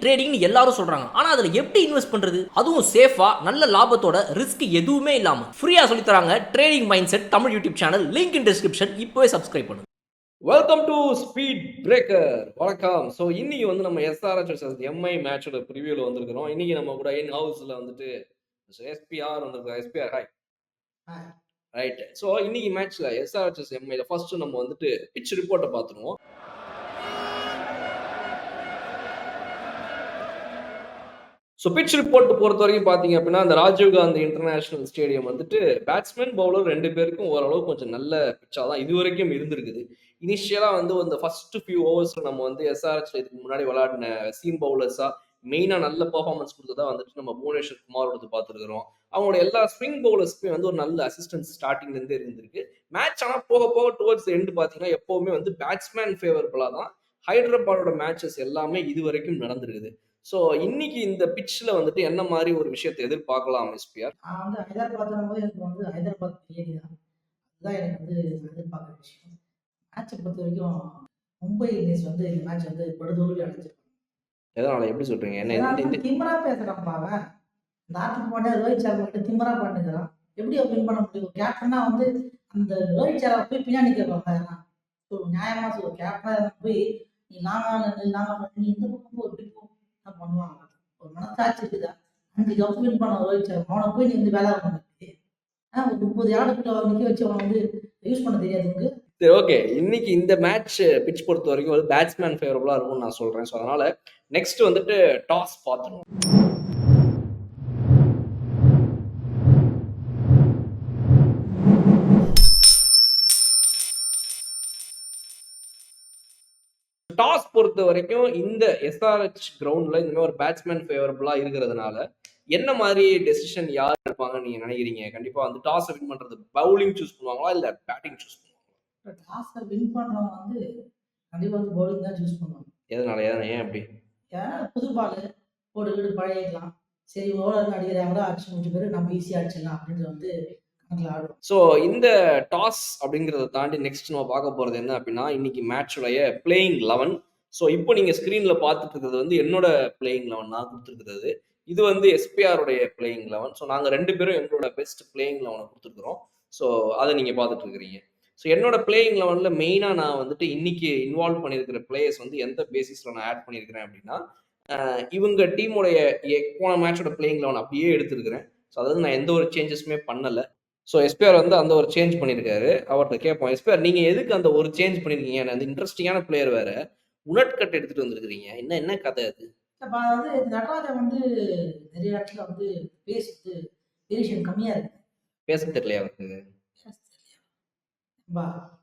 ட்ரேடிங்னு எல்லாரும் சொல்றாங்க. ஆனா அதுல எப்படி இன்வெஸ்ட் பண்றது, அதுவும் சேஃபா நல்ல லாபத்தோட ரிஸ்க் எதுவுமே இல்லாம ஃப்ரீயா சொல்லி தராங்க trading mind set Tamil YouTube channel. Link in description. இப்போவே சப்ஸ்கிரைப் பண்ணுங்க. Welcome to speed breaker. வணக்கம். ஸோ இன்னைக்கு வந்து நம்ம எஸ்ஆர்எச் வர்சஸ் எம்ஐ மேட்சோட ப்ரிவியூல வந்திருக்கிறோம். இன்னைக்கு நம்ம கூட இன் ஹவுஸ்ல வந்துட்டு எஸ்பிஆர் வந்திருக்காங்க. SPR hi. ரைட். ஸோ இன்னைக்கு மேட்ச்ல எஸ்ஆர்எச் வர்சஸ் எம்ஐல ஃபர்ஸ்ட் நம்ம வந்துட்டு பிட்ச் ரிப்போர்ட்டை பார்த்துருவோம். ஸோ பிட்ச் ரிப்போர்ட் பொறுத்த வரைக்கும் பார்த்தீங்க அப்படின்னா அந்த ராஜீவ் காந்தி இன்டர்நேஷனல் ஸ்டேடியம் வந்துட்டு பேட்ஸ்மேன் பவுலர் ரெண்டு பேருக்கும் ஓரளவு கொஞ்சம் நல்ல பிட்சாக தான் இது வரைக்கும் இருந்திருக்குது. இனிஷியலாக வந்து அந்த ஃபர்ஸ்ட் ஃபியூ ஓவர்ஸில் நம்ம வந்து எஸ்ஆர்எச்ல இதுக்கு முன்னாடி விளையாடின சீம் பவுலர்ஸாக மெயினாக நல்ல பர்ஃபார்மன்ஸ் கொடுத்ததா வந்துட்டு நம்ம புவனேஸ்வர் குமார் எடுத்து பார்த்துருக்கிறோம். அவங்களோட எல்லா ஸ்விங் பவுலர்ஸ்க்குமே வந்து ஒரு நல்ல அசிஸ்டன்ஸ் ஸ்டார்டிங்லேருந்தே இருந்திருக்கு. மேட்ச் ஆனால் போக போக டுவர்ட்ஸ் எண்டு பார்த்தீங்கன்னா எப்போவுமே வந்து பேட்ஸ்மேன் ஃபேவரபுளாக தான் ஹைதராபாடோட மேட்சஸ் எல்லாமே இது வரைக்கும் நடந்திருக்குது. ஸோ இன்னைக்கு இந்த பிட்ச்ல வந்துட்டு என்ன மாதிரி ஒரு விஷயத்தை எதிர்பார்க்கலாம் எஸ்பிஆர்? நான் வந்து ஹைதராபாத் போது எனக்கு வந்து ஹைதராபாத் பிரியாணி தான். அதுதான் எனக்கு வந்து எதிர்பார்க்குற விஷயம். மேட்சை பொறுத்த வரைக்கும் மும்பை இந்தியன்ஸ் வந்து இந்த மேட்ச் வந்து படுதோல்வி அடைஞ்சிருக்காங்க. எதனால எப்படி சொல்றீங்க? என்ன திமிரா பேசுறான் பாவன். இந்த ஆட்டுக்கு போட்டே ரோஹித் சர்மா கிட்ட திமிரா பண்ணுகிறான். எப்படி வின் பண்ண முடியும்? கேப்டனா வந்து அந்த ரோஹித் சர்மா போய் பின்னாடி கேட்பாங்க. ஸோ நியாயமா சொல்லுவோம். கேப்டனா போய் நீ நீ இந்த பக்கம் போ இப்படி போ பண்ணுவாங்க. ஒரு மனசாட்சி இருக்குதா? 5 கப் வின் பண்ண ரோஹித் சர்மா அவனை போய் நீ வந்து வேலை பண்ண ஒரு 30 யார்டுக்குள்ள நிக்க வச்சு அவனை வந்து யூஸ் பண்ண தெரியாது உங்களுக்கு. சரி, ஓகே. இன்னைக்கு இந்த மேட்ச் பிட்ச் பொறுத்த வரைக்கும் ஒரு பேட்ஸ்மேன் ஃபேவரபுளா இருக்கும்னு நான் சொல்றேன். ஸோ அதனால நெக்ஸ்ட் வந்துட்டு டாஸ் பார்த்துருவோம். டாஸ் பொறுத்த வரைக்கும் இந்த எஸ்ஆர்எச் கிரவுண்ட்ல இந்த மாதிரி ஒரு பேட்ஸ்மேன் ஃபேவரபுளா இருக்கிறதுனால என்ன மாதிரி டெசிஷன் யார் எடுப்பாங்கன்னு நீங்க நினைக்கிறீங்க? கண்டிப்பா வந்து டாஸ் வின் பண்றது பவுலிங் சூஸ் பண்ணுவாங்களா இல்ல பேட்டிங் சூஸ் பண்ணுவாங்களா? டாஸ் வின் பண்றவங்க வந்து கண்டிப்பா வந்து பவுலிங் தான் சூஸ் பண்ணுவாங்க. எதனால? ஏன் அப்படி? ஏன்னா புது பால் போட்டு வீடு பழகிக்கலாம். சரி ஓவர் அடிக்கிறாங்களோ அடிச்சு முடிச்ச பேரு நம்ம ஈஸியா அடிச்சிடலாம் அப்படின்றது வந்து ஸோ இந்த டாஸ் அப்படிங்கிறத தாண்டி நெக்ஸ்ட் நம்ம பார்க்க போகிறது என்ன அப்படின்னா இன்னைக்கு மேட்சுடைய பிளேயிங் 11. ஸோ இப்போ நீங்கள் ஸ்க்ரீனில் பார்த்துட்டு இருக்கிறது வந்து என்னோட பிளேயிங் 11 நான் கொடுத்துருக்கிறது. இது வந்து எஸ்பிஆருடைய பிளேயிங் 11. ஸோ நாங்கள் ரெண்டு பேரும் எங்களோட பெஸ்ட் பிளேயிங் 11 கொடுத்துருக்குறோம். ஸோ அதை நீங்கள் பார்த்துட்டு இருக்கிறீங்க. ஸோ என்னோட பிளேயிங் 11ல் மெயினாக நான் வந்துட்டு இன்னைக்கு இன்வால்வ் பண்ணியிருக்கிற பிளேயர்ஸ் வந்து எந்த பேசிஸில் நான் ஆட் பண்ணியிருக்கிறேன் அப்படின்னா இவங்க டீமுடைய போன மேட்சோட பிளேயிங் 11 அப்படியே எடுத்துருக்கிறேன். ஸோ அதாவது நான் எந்த ஒரு சேஞ்சஸுமே பண்ணலை. ஸோ எஸ்பிஆர் வந்து அந்த ஒரு சேஞ்ச் பண்ணியிருக்காரு. அவர்கிட்ட கேட்போம், எஸ்பிஆர் நீங்கள் எதுக்கு அந்த ஒரு சேஞ்ச் பண்ணியிருக்கீங்க? அந்த இன்ட்ரெஸ்டிங்கான பிளேயர் வேற உனட்கட் எடுத்துட்டு வந்திருக்கிறீங்க. என்ன கதை அது? அதாவது நடராஜன் வந்து நிறைய இடத்துல வந்து பேசுறது வேரியேஷன் கம்மியா இருக்கு. பேச தெரியலையா அவருக்கு?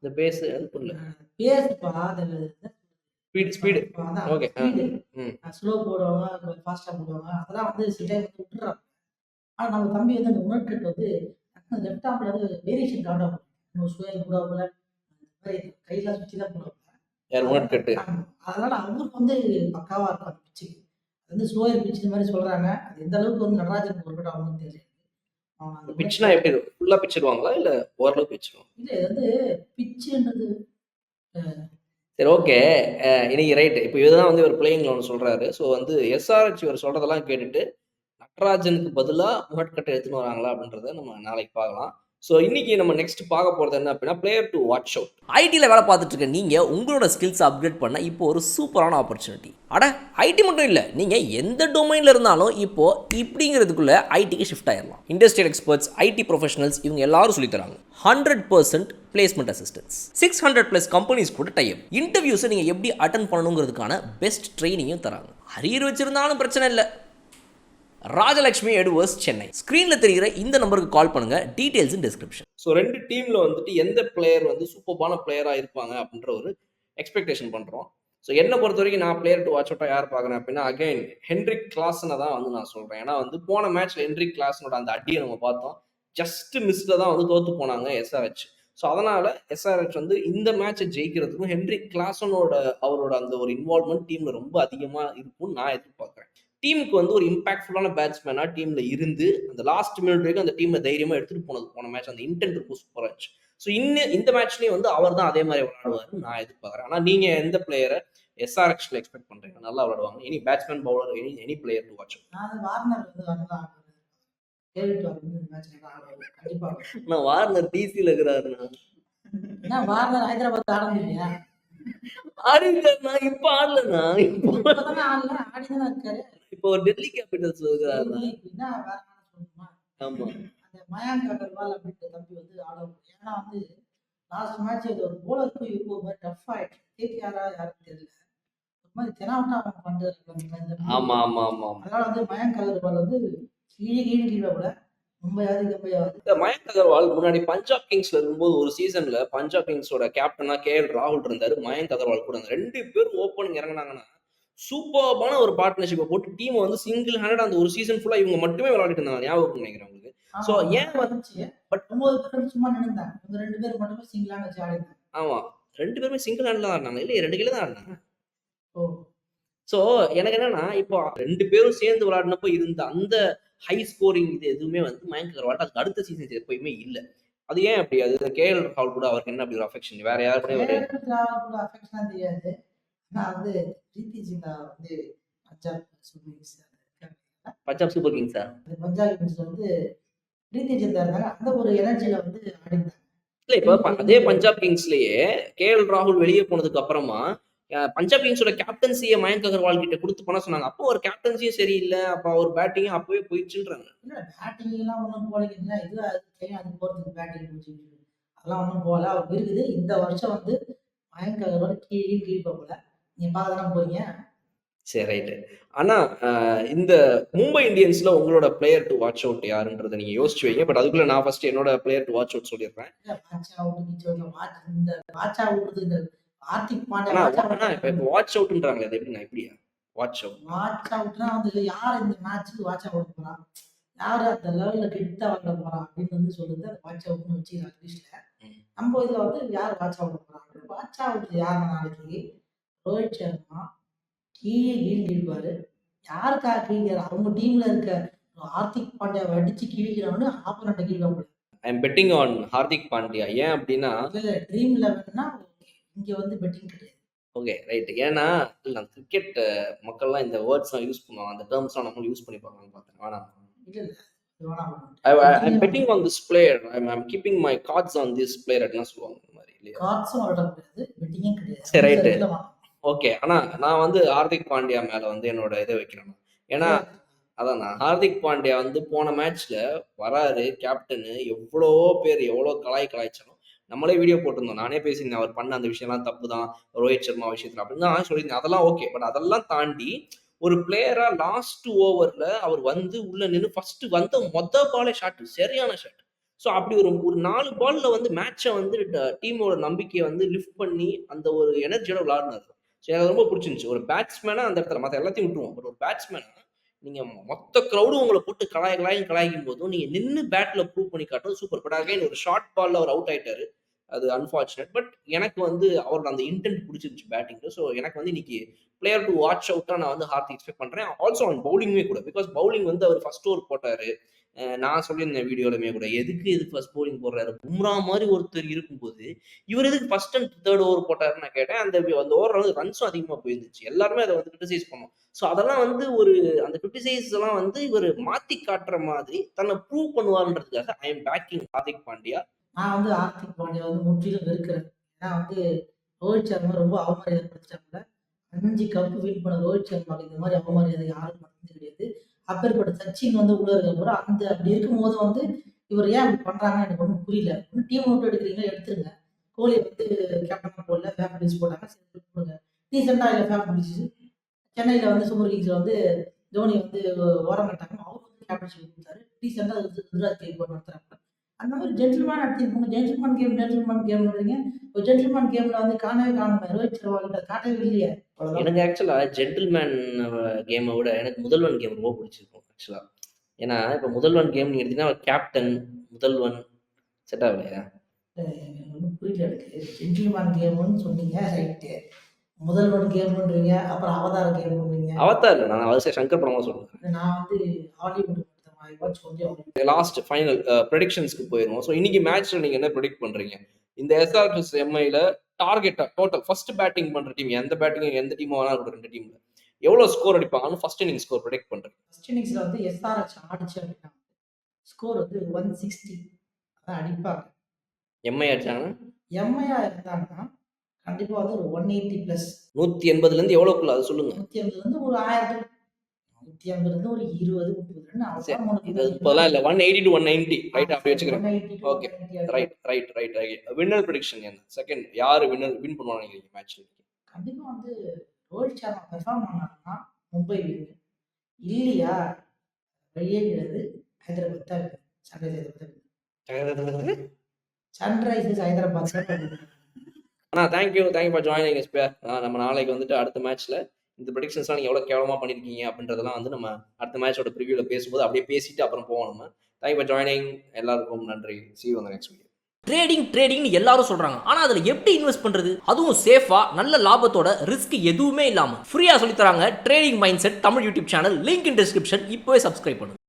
இந்த பேசு அது புரியல. பேசுப்பா ஸ்பீடு ஓகே. ஸ்லோ போடுவாங்க, ஃபாஸ்டா போடுவாங்க. அதெல்லாம் வந்து சில டைம் வந்து விட்டுறாங்க. ஆனா நம்ம தம்பி வந்து அந்த உணர்கட் வந்து லெஃப்ட் ஆர்ம்ல வந்து வேரியேஷன் காட்டும். ஸ்கொயர் போடுவாங்க, கையில சுற்றி தான் போடுவாங்க. அதனால அவருக்கு வந்து பக்காவா இருக்கும் அந்த பிச்சுக்கு. வந்து ஸ்லோயர் பிச் இந்த மாதிரி சொல்றாங்க. அது எந்த அளவுக்கு வந்து நடராஜன் ஒர்க் அவுட் ஆகும்னு தெரியல. பிச்னா எப்படி ஃபுல்லா பிச்சிடுவாங்களா இல்ல ஓரளவு பிச்சிடுவாங்க? இல்ல இது வந்து பிச்சுன்றது சரி, ஓகே. இன்னைக்கு ரைட். இப்போ இதுதான் வந்து ஒரு பிளேயிங் 11 சொல்றாரு. ஸோ வந்து எஸ்ஆர்எச் இவர் சொல்றதெல்லாம் கேட்டுட்டு நடராஜனுக்கு பதிலாக முகட்கட்டை எடுத்துன்னு வராங்களா அப்படின்றத நம்ம நாளைக்கு பார்க்கலாம். ஸோ இன்னைக்கு நம்ம நெக்ஸ்ட் பார்க்க போகிறது என்ன அப்படின்னா பிளேயர் டு வாட்ச் அவுட். ஐடியில் வேலை பார்த்துட்டு இருக்க நீங்கள் உங்களோட ஸ்கில்ஸ் அப்கிரேட் பண்ண இப்போ ஒரு சூப்பரான ஆப்பர்ச்சுனிட்டி. அட ஐடி மட்டும் இல்லை, நீங்கள் எந்த டொமைனில் இருந்தாலும் இப்போ இப்படிங்கிறதுக்குள்ள ஐடிக்கு ஷிஃப்ட் ஆயிடலாம். இண்டஸ்ட்ரியல் எக்ஸ்பர்ட்ஸ், ஐடி ப்ரொஃபஷனல்ஸ் இவங்க எல்லாரும் சொல்லித்தராங்க. 100% பிளேஸ்மெண்ட் அசிஸ்டன்ஸ், 600+ கம்பெனிஸ் கூட டைப். இன்டர்வியூஸை நீங்கள் எப்படி அட்டன் பண்ணணுங்கிறதுக்கான பெஸ்ட் ட்ரைனிங்கும் தராங்க. அரியர் வச்சிருந்தாலும் பிரச்சனை இல்லை. ராஜலட்சுமி எட்வர்ட்ஸ், சென்னை. ஸ்க்ரீனில் தெரிகிற இந்த நம்பருக்கு கால் பண்ணுங்க. டீடைல்ஸ் இன் டிஸ்கிரிப்ஷன். ஸோ ரெண்டு டீமில் வந்துட்டு எந்த பிளேயர் வந்து சூப்பர்பான பிளேயராக இருப்பாங்க அப்படின்ற ஒரு எக்ஸ்பெக்டேஷன் பண்ணுறோம். ஸோ என்னை பொறுத்த வரைக்கும் நான் பிளேயர் டு வாட்ச் அவுட்டாக யார் பார்க்குறேன் அப்படின்னா அகைன் ஹென்ரிக் கிளாசனை தான் வந்து நான் சொல்கிறேன். ஏன்னா வந்து போன மேட்ச்சில் ஹென்ரிக் கிளாசனோட அந்த அடியை நம்ம பார்த்தோம். ஜஸ்ட் மிஸ்ல தான் வந்து தோற்று போனாங்க எஸ்ஆர்எச். ஸோ அதனால் எஸ்ஆர்எச் வந்து இந்த மேட்சை ஜெயிக்கிறதுக்கும் ஹென்ரிக் கிளாசனோட அவரோட அந்த ஒரு இன்வால்வ்மெண்ட் டீமில் ரொம்ப அதிகமாக இருக்கும்னு நான் எதிர்பார்க்குறேன். டீமுக்கு வந்து ஒரு இம்பாக்ட்ஃபுல்லான பேட்ஸ்மேனாக டீமில் இருந்து அந்த லாஸ்ட் மினிட் வரைக்கும் அந்த டீமை தைரியமாக எடுத்துகிட்டு போனது போன மேட்ச் அந்த இன்டென்ட் இருக்கும் சூப்பராக இருந்துச்சு. ஸோ இந்த மேட்ச்லேயும் வந்து அவர் தான் அதே மாதிரி விளையாடுவார் நான் எதிர்பார்க்குறேன். ஆனால் நீங்கள் எந்த பிளேயரை எஸ்ஆர்எக்ஸ்ல எக்ஸ்பெக்ட் பண்றீங்க? நல்லா விளையாடுவாங்க. Any batsman, bowler, any player to watch. நான் வந்து வார்னர் வந்து நல்லா ஆடுவாரு. டேவிட் வார்னர் வந்து இந்த மேட்ச் நல்லா ஆடுவாரு. கண்டிப்பா ஆடுவாரு. நான் வார்னர் டிசில இருக்கிறாருண்ணா. ஏன்னா வார்னர் ஹைதராபாத் ஆட முடியலையா? ஆடிருக்காருண்ணா, இப்ப ஆடலண்ணா. இப்பதானே ஆடல, ஆடிதானே இருக்காரு. இப்போ டெல்லி கேபிட்டல்ஸ் இருக்கிறாருண்ணா. சரி, அப்படின்னா வேற என்ன சொல்லணுமா? ஆமா. அந்த மயாங்க் அகர்வால் அப்படின்ற தம்பி வந்து ஆடும். ஏன்னா வந்து லாஸ்ட் மேட்ச் இது ஒரு போலருக்கு இப்போ ஒரு மாதிரி டஃப் ஆயிடுச்சு. கேகேஆரா யாருன்னு தெரியல. ஒரு மாதிரி தெனாவட்டா அவன் பண்றாரு. ஆமா ஆமா ஆமா ஆமா. அதனால வந்து மயாங்க் அகர்வால் வந்து கீழே கூட மும்பையாவது இந்த மயங்க் அகர்வால் முன்னாடி பஞ்சாப் கிங்ஸ்ல இருக்கும்போது ஒரு சீசன்ல பஞ்சாப் கிங்ஸோட கேப்டனா கேஎல் ராகுல் இருந்தாரு, மயங்க் அகர்வால் கூட இருந்தாரு. 2 பேரும் ஓப்பனிங் இறங்குனாங்கன்னா சூப்பர்பான ஒரு பார்ட்னர்ஷிப்பை போட்டு டீமை வந்து சிங்கிள் ஹேண்டட் அந்த ஒரு சீசன் ஃபுல்லா இவங்க மட்டுமே விளையாடிட்டு இருந்தாங்க. ஞாபகம் நினைக்கிறேன் உங்களுக்கு. ஸோ ஏன் வந்துச்சு. பட் 9 பேர் சும்மா நின்னுந்தாங்க. இவங்க 2 பேர் மட்டுமே சிங்கிளான வச்சு ஆடினாங்க. ஆமா 2 பேருமே சிங்கிள் ஹேண்ட்ல தான் ஆடினாங்க. இல்லையே 2 கையில தான் ஆடினாங்க. ஓ ஸோ எனக்கு என்னன்னா இப்போ 2 பேரும் சேர்ந்து விளையாடினப்போ இருந்த அந்த ஹை ஸ்கோரிங் இது எதுவுமே வந்து மயங்க் அகர்வால் அதுக்கு அடுத்த சீசன்ஸ் எப்பயுமே இல்லை. அது ஏன் அப்படி? அது கேஎல் ராகுல் கூட அவருக்கு என்ன அப்படி ஒரு அஃபெக்ஷன்? வேற யாரு கூட ஒரு கூட அஃபெக்ஷனா தெரியாது. ஆனா வந்து பிரீத்தி ஜிந்தா வந்து Punjab super kings Punjab super கிங்ஸா? பஞ்சாப் கிங்ஸ் வந்து பிரீத்தி ஜிந்தா இருந்தாங்க. அந்த ஒரு எனர்ஜில வந்து ஆடினாங்க. இல்ல இப்ப அதே பஞ்சாப் கிங்ஸ்லயே கேஎல் ராகுல் வெளியே போனதுக்கு அப்புறமா பஞ்சாப் கிங்ஸோட கேப்டன்சியை மயங்க் அகர்வால் கிட்ட கொடுத்து பண்ண சொன்னாங்க. அப்போ ஒரு கேப்டன்சியும் சரியில்லை, அப்ப அவர் பேட்டிங்கும் அப்பவே போயிடுச்சுன்றாங்க. இல்ல பேட்டிங் எல்லாம் ஒன்றும் போலீங்கன்னா இது அது போறதுக்கு பேட்டிங் போச்சு அதெல்லாம் ஒன்றும் போகல. அவர் இருக்குது இந்த வருஷம் வந்து மயங்க் அகர்வால் கீழ்ப்பாப்புல நீங்க பார்க்கலாம் போறீங்க. சரி ரைட்டு. ஆனா இந்த மும்பை இந்தியன்ஸ்ல உங்களோட பிளேயர் டு வாட்ச் அவுட் யாருன்றதை நீங்க யோசிச்சு வைங்க. பட் அதுக்குள்ள நான் ஃபர்ஸ்ட் என்னோட பிளேயர் டு வாட்ச் அவுட் சொல்லிடுறேன். ஹார்திக் பாண்டியா இப்ப வாட்ச் அவுட்ன்றாங்களே அது எப்படின்னா எப்படியா வாட்ச் அவுட்? வாட்ச் அவுட்னா வந்து யார் இந்த மேட்ச்சுக்கு வாட்ச் அவுட் போறான், யாரு அந்த லெவல்ல கிட்ட வாங்க போறான் அப்படின்னு வந்து சொல்லுது. அந்த வாட்ச் அவுட்னு வச்சுக்கலாம் லிஸ்ட்ல. நம்ம இதுல வந்து யார் வாட்ச் அவுட் போறாங்க? வாட்ச் அவுட் யாருன்னா நாளைக்கு ரோஹித் சர்மா கீழே இருப்பாரு. யாருக்கா கீழே அவங்க டீம்ல இருக்க ஹார்திக் பாண்டியாவை அடிச்சு கீழிக்கிறவனு ஆப்போனண்ட்டை கீழ்வாங்க. I am betting on Hardik Pandya. ஏன் அப்படின்னா ட்ரீம் 11னா இங்க வந்து பெட்டிங் கிடையாது. Okay right. ஏன்னா இல்ல கிரிக்கெட் மக்கள்லாம் இந்த வேர்ட்ஸ்லாம் யூஸ் பண்ணுவாங்க, அந்த டேர்ம்ஸ்லாம் நம்மளும் யூஸ் பண்ணி பார்க்கலாம்னு பார்த்தேன். வேணாம். I'm betting on this player. I'm keeping my cards on this player அப்படிலாம் சொல்லுவாங்க இந்த மாதிரி இல்லையா? கார்ட்ஸும் விளையாட முடியாது, பெட்டிங்கும் கிடையாது. சரி ரைட்டு. ஓகே. ஆனா நான் வந்து ஹார்திக் பாண்டியா மேல வந்து என்னோட இதை வைக்கிறேன். ஏன்னா அதான் நான் ஹார்திக் பாண்டியா வந்து போன மேட்ச்ல வராரு கேப்டனு, எவ்வளோ பேர் எவ்வளோ கலாய்ச்சாலும் நம்மளே வீடியோ போட்டிருந்தோம். நானே பேசியிருந்தேன் அவர் பண்ண அந்த விஷயம்லாம் தப்பு தான் ரோஹித் சர்மா விஷயத்துல அப்படின்னு தான் சொல்லியிருந்தேன். அதெல்லாம் ஓகே. பட் அதெல்லாம் தாண்டி ஒரு பிளேயரா லாஸ்ட் ஓவர்ல அவர் வந்து உள்ள நின்று ஃபர்ஸ்ட் வந்த பாலே ஷாட் சரியான ஷாட். ஸோ அப்படி ஒரு 4 பால்ல வந்து மேட்சை வந்து டீமோட நம்பிக்கையை வந்து லிஃப்ட் பண்ணி அந்த ஒரு எனர்ஜியோட விளையாடினாரு. ஸோ எனக்கு ரொம்ப பிடிச்சிருந்துச்சு. ஒரு பேட்ஸ்மேனா அந்த இடத்துல மற்ற எல்லாத்தையும் விட்டுருவோம். பட் ஒரு பேட்ஸ்மேனா நீங்க மொத்த கிரௌடும் உங்களை போட்டு கலாய்க்கும் போதும் நீங்க நின்று பேட்ல ப்ரூவ் பண்ணி காட்டுறது சூப்பர். பட் அகைன் ஒரு ஷார்ட் பால்ல அவர் அவுட் ஆயிட்டாரு, அது அன்பார்ச்சுனேட். பட் எனக்கு வந்து அவரோட அந்த இன்டென்ட் பிடிச்சிருந்துச்சு பேட்டிங். ஸோ எனக்கு வந்து இன்னைக்கு பிளேயர் டு வாட்ச் அவுட்டா நான் வந்து ஹார்திக் எக்ஸ்பெக்ட் பண்றேன். ஆல்சோ அவன் பவுலிங்குமே கூட, பிகாஸ் பவுலிங் வந்து அவர் ஃபர்ஸ்ட் ஓவர் போட்டாரு. நான் சொல்லியிருந்தேன் வீடியோலுமே கூட, எதுக்கு ஃபர்ஸ்ட் பவுலிங் போடுறாரு, பும்ரா மாதிரி ஒருத்தர் இருக்கும்போது இவர் எதுக்கு ஃபர்ஸ்ட் அண்ட் தேர்ட் ஓவர் போட்டாருன்னு நான் கேட்டேன். அந்த ஓவர் வந்து ரன்ஸும் அதிகமாக போயிருந்துச்சு. எல்லாருமே அதை வந்து கிரிட்டிசைஸ் பண்ணோம். ஸோ அதெல்லாம் வந்து ஒரு அந்த கிரிட்டிசைஸ் எல்லாம் வந்து இவர் மாத்தி காட்டுற மாதிரி தன்னை ப்ரூவ் பண்ணுவாருன்றதுக்காக I am backing Hardik Pandya. நான் வந்து ஹார்திக் பாண்டியா வந்து முற்றிலும் வெறுக்கிறேன். ஏன்னா வந்து ரோஹித் சர்மா ரொம்ப அவமரியாதை படுத்திட்டாங்க. 5 கப்பு வின் பண்ண ரோஹித் சர்மாவுக்கு இந்த மாதிரி அவமரியாதை யாரும் பண்ணது கிடையாது. அப்பேற்பட்ட சச்சின் வந்து உள்ள இருக்க அந்த அப்படி இருக்கும்போது வந்து இவர் ஏன் அப்படி பண்றாங்கன்னு எனக்கு ஒன்றும் புரியல. ஒன்றும் டீம் விட்டு எடுக்கிறீங்களா எடுத்துருங்க. கோலி வந்து கேப்டனா போடல, ஃபேப் பிடிச்சு போட்டாங்க, சரி போடுங்க. ரீசெண்டா இல்லை ஃபேப் பிடிச்சி சென்னையில வந்து சூப்பர் கிங்ஸ்ல வந்து தோனி வந்து ஓரம் கட்டாங்க. அவர் வந்து கேப்டன்ஷிப் கொடுத்தாரு. ரீசெண்டா குஜராத் கேக் நடத்துறாங்க. அந்த மாதிரி ஜென்டில்மேன் நடத்திருப்பாங்க. ஜென்டில்மேன் கேம்ன்றீங்க. ஒரு ஜென்டில்மேன் கேம்ல வந்து காணவே காணுமே ரோஹித் சர்மா கிட்ட காட்டவே இல்லையே. எனக்கு ஆக்சுவலா ஜென்டில்மேன் கேமை விட எனக்கு முதல்வன் கேம் ரொம்ப பிடிச்சிருக்கும் ஆக்சுவலா. ஏன்னா இப்ப முதல்வன் கேம் நீங்க எடுத்தீங்கன்னா கேப்டன் முதல்வன் செட் ஆகலையா? ஒன்றும் புரியல எனக்கு. ஜென்டில்மேன் கேம்னு சொன்னீங்க ரைட்டு, முதல்வன் கேம்ன்றீங்க, அப்புறம் அவதார கேம்ன்றீங்க. அவதார் இல்லை, நான் அவசியம் சங்கர் படமா சொல்றேன். நான் வந்து ஹாலிவுட் லாஸ்ட் ஃபைனல் ப்ரெடிக்ஷன்ஸ்க்கு போயிடுவோம். ஸோ இன்னைக்கு மேட்ச்ல நீங்க என்ன ப்ரெடிக்ட் பண்றீங்க? இந்த SRHs MIல டார்கெட்டா டோட்டல் ஃபர்ஸ்ட் பேட்டிங் பண்ற டீம் எந்த பேட்டிங் எந்த டீம் வேணா இருக்கட்டும் 2 டீம்ல எவ்வளவு ஸ்கோர் அடிப்பாங்கன்னு ஃபர்ஸ்ட் இன்னிங் ஸ்கோர் ப்ரெடிக்ட் பண்றேன். ஃபர்ஸ்ட் இன்னிங்ஸ்ல வந்து SRH ஆடிச்சு அப்படின்னா ஸ்கோர் வந்து 160 அதான் அடிப்பாங்க. MI அடிச்சாங்கன்னா எம்ஐயா இருந்தாங்கன்னா கண்டிப்பா வந்து ஒரு 180 பிளஸ் 180ல இருந்து எவ்வளவுக்குள்ள அது சொல்லுங்க. 180 இருந்து ஒரு 1000 150 இருந்து ஒரு 20 30 ரன் சரி, அவ்வளவுதான் இது மூணு இப்போலாம் இல்ல 180 to 190 ரைட் அப்படி வச்சுக்கிறேன். 180 to okay 190 right winner prediction என்ன செகண்ட் யாரு வின் பண்ணுவாங்க நினைக்கிறீங்க மேட்ச்ல? கண்டிப்பா வந்து ரோஹித் சர்மா பெர்ஃபார்ம் பண்ணாருன்னா மும்பை வின், இல்லையா வெளியே கிடையாது ஹைதராபாத் தான் win. சன்ரைசர்ஸ் ஹைதராபாத் தான் win. அண்ணா தேங்க்யூ ஃபார் ஜாயினிங் எஸ் பேர். நம்ம நாளைக்கு வந்துட்டு அடுத்த மேட்ச்ல இந்த ப்ரெடிக்ஷன்ஸ்லாம் நீங்கள் எவ்வளோ கேவலமாக பண்ணியிருக்கீங்க அப்படின்றதெல்லாம் வந்து நம்ம அடுத்த மேட்சோட ப்ரிவியூவில் பேசும்போது அப்படியே பேசிட்டு அப்புறம் போவோம். நம்ம தேங்க்யூ ஃபார் ஜாயினிங், எல்லாருக்கும் நன்றி. see you on the next video. ட்ரேடிங்னு எல்லாரும் சொல்றாங்க. ஆனா அதுல எப்படி இன்வெஸ்ட் பண்றது, அதுவும் சேஃபா நல்ல லாபத்தோட, ரிஸ்க் எதுவுமே இல்லாம ஃப்ரீயா சொல்லி தராங்க trading mind set Tamil YouTube channel. Link in description. இப்போவே சப்ஸ்கிரைப் பண்ணுங்க.